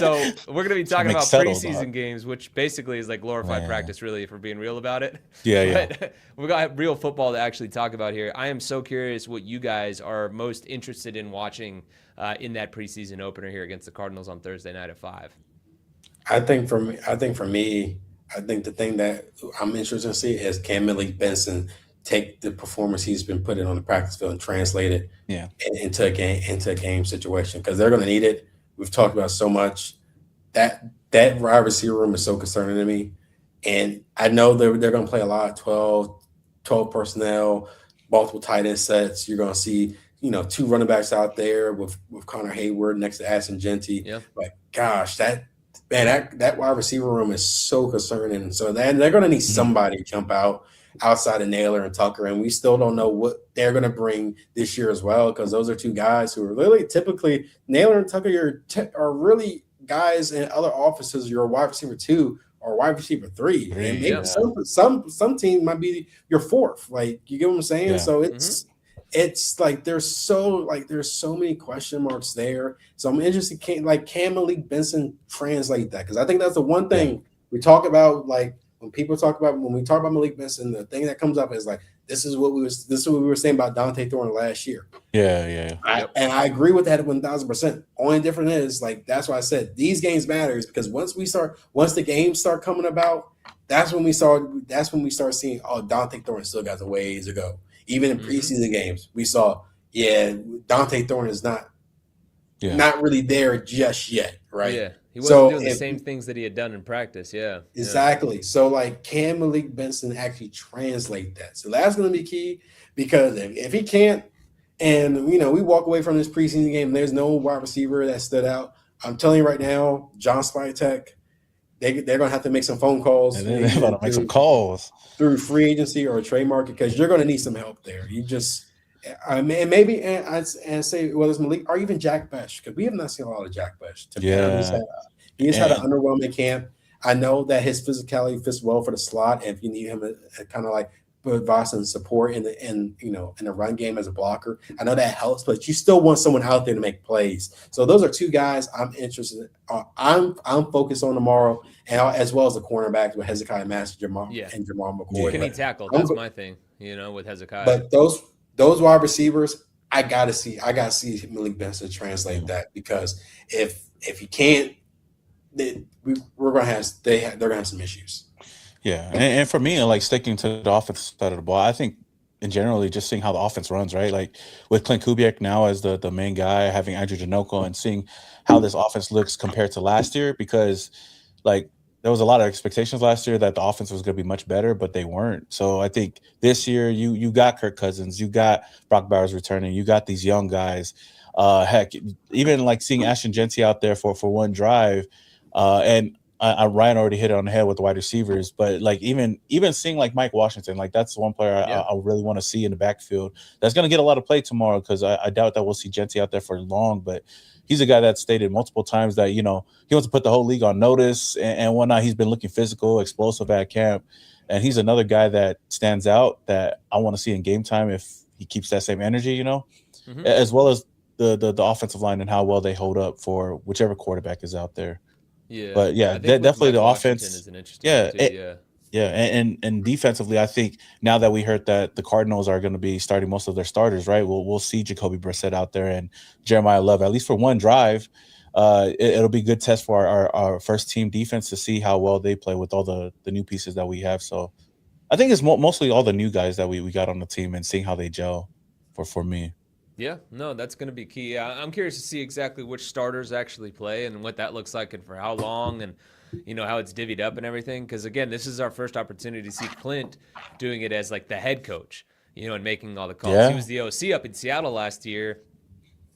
So we're going to be talking about settled, preseason games, which basically is like glorified man. practice, really, if we're being real about it. Yeah, yeah. But we got real football to actually talk about here. I am so curious what you guys are most interested in watching in that preseason opener here against the Cardinals on Thursday night at 5. I think the thing that I'm interested to see is can Malik Benson take the performance he's been putting on the practice field and translate it Yeah. into a game situation because they're going to need it. We've talked about so much that wide receiver room is so concerning to me, and I know they're going to play a lot of 12 personnel, multiple tight end sets. You're going to see two running backs out there with Connor Hayward next to Ashton Genty. Yeah. Like, gosh, that wide receiver room is so concerning. So they're going to need somebody to jump out outside of Naylor and Tucker, and we still don't know what they're going to bring this year as well because those are two guys who are really typically Naylor and Tucker are really guys in other offices. You're a wide receiver 2 or wide receiver 3, and maybe some team might be your 4th. Like, you get what I'm saying? Yeah. So it's like there's so many question marks there. So I'm interested. Can Malik Benson translate that? Because I think that's the one thing we talk about. Like when we talk about Malik Benson, the thing that comes up is like this is what we were saying about Dante Thorne last year. Yeah. And I agree with that 1,000%. Only difference is like that's why I said these games matters because once the games start coming about, that's when we start seeing Dante Thorne still got a ways to go. Even in preseason games, we saw, Dante Thorne is not really there just yet, right? Yeah, he wasn't doing the same things that he had done in practice, Exactly. Yeah. So, like, can Malik Benson actually translate that? So that's going to be key because if he can't, and, we walk away from this preseason game, there's no wide receiver that stood out. I'm telling you right now, John Spytek, they're going to have to make some phone calls. And they're going to make some calls through free agency or trade market because you're going to need some help there. You just, maybe and say whether it's Malik or even Jack Besh because we have not seen a lot of Jack Besh. He's had an underwhelming camp. I know that his physicality fits well for the slot, and if you need him to kind of like provide some support in the run game as a blocker, I know that helps. But you still want someone out there to make plays. So those are two guys I'm interested in. I'm focused on tomorrow, and as well as the cornerbacks with Hezekiah Master, and Jamal McCoy. Can he tackle? That's my thing. With Hezekiah. But those wide receivers, I gotta see Malik Benson translate that because if he can't, they're gonna have some issues. Yeah, and for me, like sticking to the offensive side of the ball, I think in generally just seeing how the offense runs, right? Like with Clint Kubiak now as the main guy, having Andrew Janoko, and seeing how this offense looks compared to last year, because like there was a lot of expectations last year that the offense was going to be much better, but they weren't. So I think this year you got Kirk Cousins, you got Brock Bowers returning, you got these young guys. Heck, even like seeing Ashton Genty out there for one drive, and Ryan already hit it on the head with the wide receivers, but like even seeing like Mike Washington, like that's one player I really want to see in the backfield. That's going to get a lot of play tomorrow because I doubt that we'll see Genty out there for long, but he's a guy that stated multiple times that, he wants to put the whole league on notice and whatnot. He's been looking physical, explosive at camp, and he's another guy that stands out that I want to see in game time if he keeps that same energy, as well as the offensive line and how well they hold up for whichever quarterback is out there. Yeah, but definitely the offense is an interesting one too, and defensively, I think now that we heard that the Cardinals are going to be starting most of their starters, right? We'll see Jacoby Brissett out there and Jeremiah Love at least for one drive. It'll be a good test for our first team defense to see how well they play with all the new pieces that we have. So I think it's mostly all the new guys that we got on the team and seeing how they gel for me. Yeah, no, that's going to be key. I'm curious to see exactly which starters actually play and what that looks like and for how long and, how it's divvied up and everything. Because, again, this is our first opportunity to see Clint doing it as, like, the head coach, and making all the calls. Yeah. He was the OC up in Seattle last year.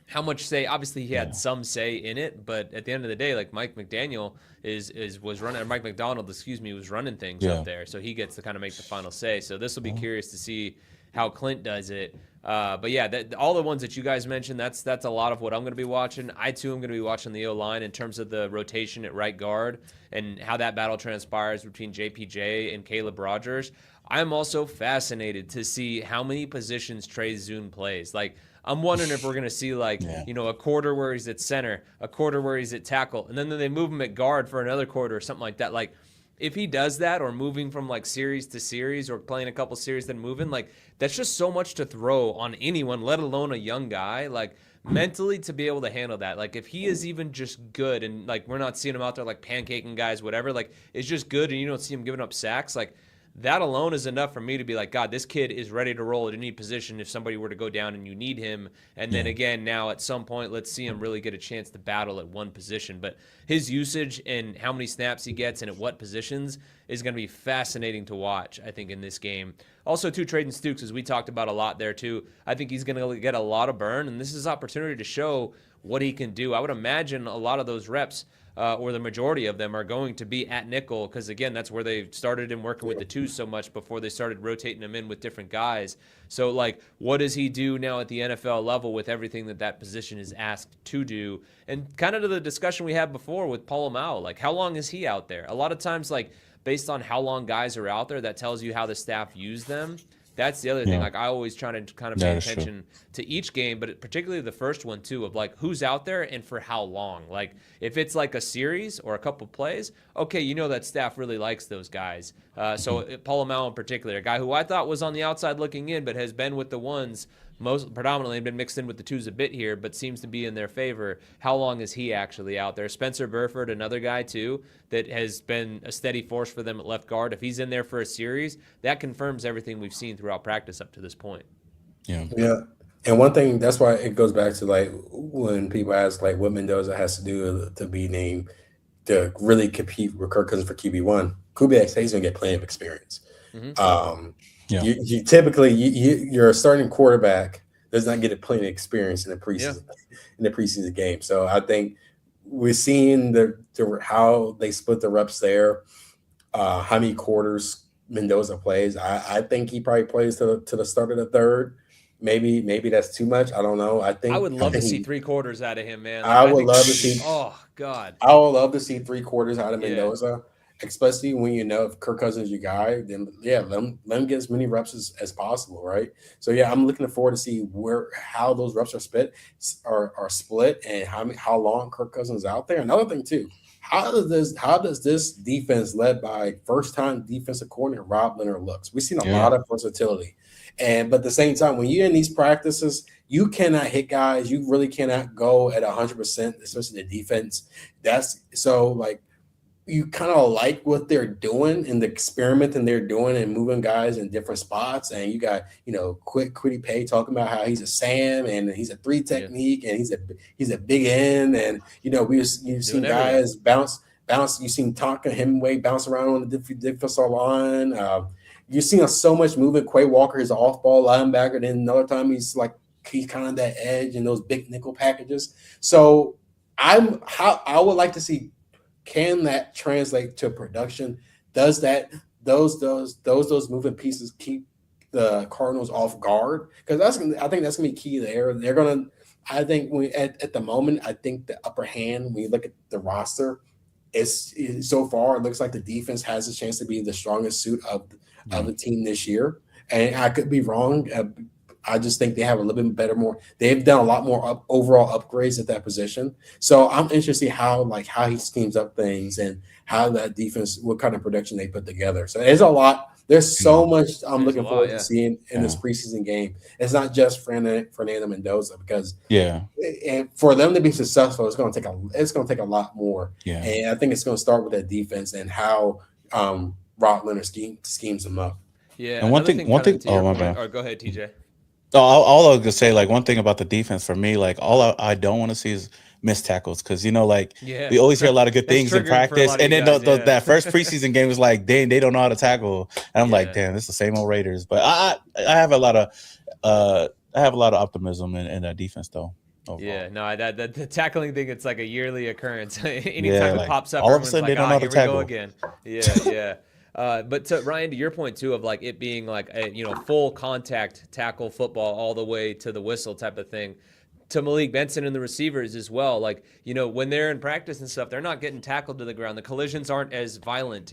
How much say? Obviously, he had some say in it, but at the end of the day, like Mike McDaniel was running, or Mike McDonald, was running things up there. So he gets to kind of make the final say. So this will be curious to see how Clint does it. But yeah, all the ones that you guys mentioned, that's a lot of what I'm going to be watching. I too am going to be watching the O-line in terms of the rotation at right guard and how that battle transpires between JPJ and Caleb Rogers. I'm also fascinated to see how many positions Trey Zune plays. Like, I'm wondering if we're going to see like, a quarter where he's at center, a quarter where he's at tackle, and then they move him at guard for another quarter or something like that. Like, if he does that, or moving from like series to series, or playing a couple series then moving, like, that's just so much to throw on anyone, let alone a young guy. Like, mentally to be able to handle that. Like, if he is even just good, and like we're not seeing him out there like pancaking guys, whatever, like, it's just good, and you don't see him giving up sacks, like, that alone is enough for me to be like, God, this kid is ready to roll at any position if somebody were to go down and you need him. And then again, now at some point, let's see him really get a chance to battle at one position. But his usage and how many snaps he gets and at what positions is going to be fascinating to watch, I think, in this game. Also, too, Traden Stukes, as we talked about a lot there, too, I think he's going to get a lot of burn, and this is opportunity to show what he can do. I would imagine a lot of those reps, or the majority of them, are going to be at nickel because, again, that's where they started in working with the twos so much before they started rotating them in with different guys. So, like, what does he do now at the NFL level with everything that position is asked to do? And kind of to the discussion we had before with Polamalu, like, how long is he out there? A lot of times, like, based on how long guys are out there, that tells you how the staff use them. That's the other thing. Like, I always try to kind of pay attention to each game, but particularly the first one, too, of, like, who's out there and for how long. Like, if it's, like, a series or a couple plays, okay, you know that staff really likes those guys. So Polamalu in particular, a guy who I thought was on the outside looking in but has been with the ones most predominantly, been mixed in with the twos a bit here, but seems to be in their favor. How long is he actually out there? Spencer Burford, another guy, too, that has been a steady force for them at left guard. If he's in there for a series, that confirms everything we've seen throughout practice up to this point. Yeah. And one thing, that's why it goes back to, like, when people ask, like, what Mendoza has to do to be named to really compete with Kirk Cousins for QB1, Kubiak he's going to get plenty of experience. You typically you're a starting quarterback does not get a plenty of experience in the preseason game. So I think we're seeing how they split the reps there, how many quarters Mendoza plays. I think he probably plays to the start of the third. Maybe that's too much. I don't know. I would love to see 3 quarters out of him, man. Like, I would love to see. Oh God, I would love to see 3 quarters out of Mendoza. Especially when you know if Kirk Cousins is your guy, then let him get as many reps as possible, right? So I'm looking forward to see how those reps are split and how long Kirk Cousins is out there. Another thing too, how does this defense led by first-time defensive coordinator Rob Leonard looks? We've seen a lot of versatility, but at the same time, when you're in these practices, you cannot hit guys. You really cannot go at 100%, especially the defense. That's so like. You kind of like what they're doing and the experimenting they're doing and moving guys in different spots. And you got, Quiddy Pay talking about how he's a Sam and he's a 3 technique and he's a big end. And, you've seen guys bounce. You've seen Tonka Hemingway bounce around on the defensive line. You've seen so much movement. Quay Walker is an off-ball linebacker. Then another time he's kind of that edge in those big nickel packages. So I would like to see, can that translate to production? Does those moving pieces keep the Cardinals off guard? Because I think that's gonna be key there. They're gonna. I think at the moment, I think the upper hand when you look at the roster is so far it looks like the defense has a chance to be the strongest suit of the team this year. And I could be wrong. I just think they have a little bit better, they've done a lot more overall upgrades at that position. So I'm interested to see how he schemes up things and how that defense, what kind of production they put together. So there's a lot. There's so much I'm looking forward to seeing in this preseason game. It's not just Fernando Mendoza because and for them to be successful, it's going to take a lot more. Yeah. And I think it's going to start with that defense and how Rob Leonard schemes them up. Yeah. And one thing. Oh, my bad. Or go ahead, TJ. So all I was gonna say, one thing about the defense for me, all I don't want to see is missed tackles because we always hear a lot of good things in practice, and then that first preseason game was like, dang, they don't know how to tackle, and I'm like, damn, this is the same old Raiders. But I have a lot of optimism in that defense though. Overall. Yeah, no, the tackling thing, it's like a yearly occurrence. Anytime it pops up, all of a sudden they don't know how to tackle. Here we go again. Yeah. But Ryan, to your point too of it being like a full contact tackle football all the way to the whistle type of thing, to Malik, Benson, and the receivers as well. When they're in practice and stuff, they're not getting tackled to the ground. The collisions aren't as violent.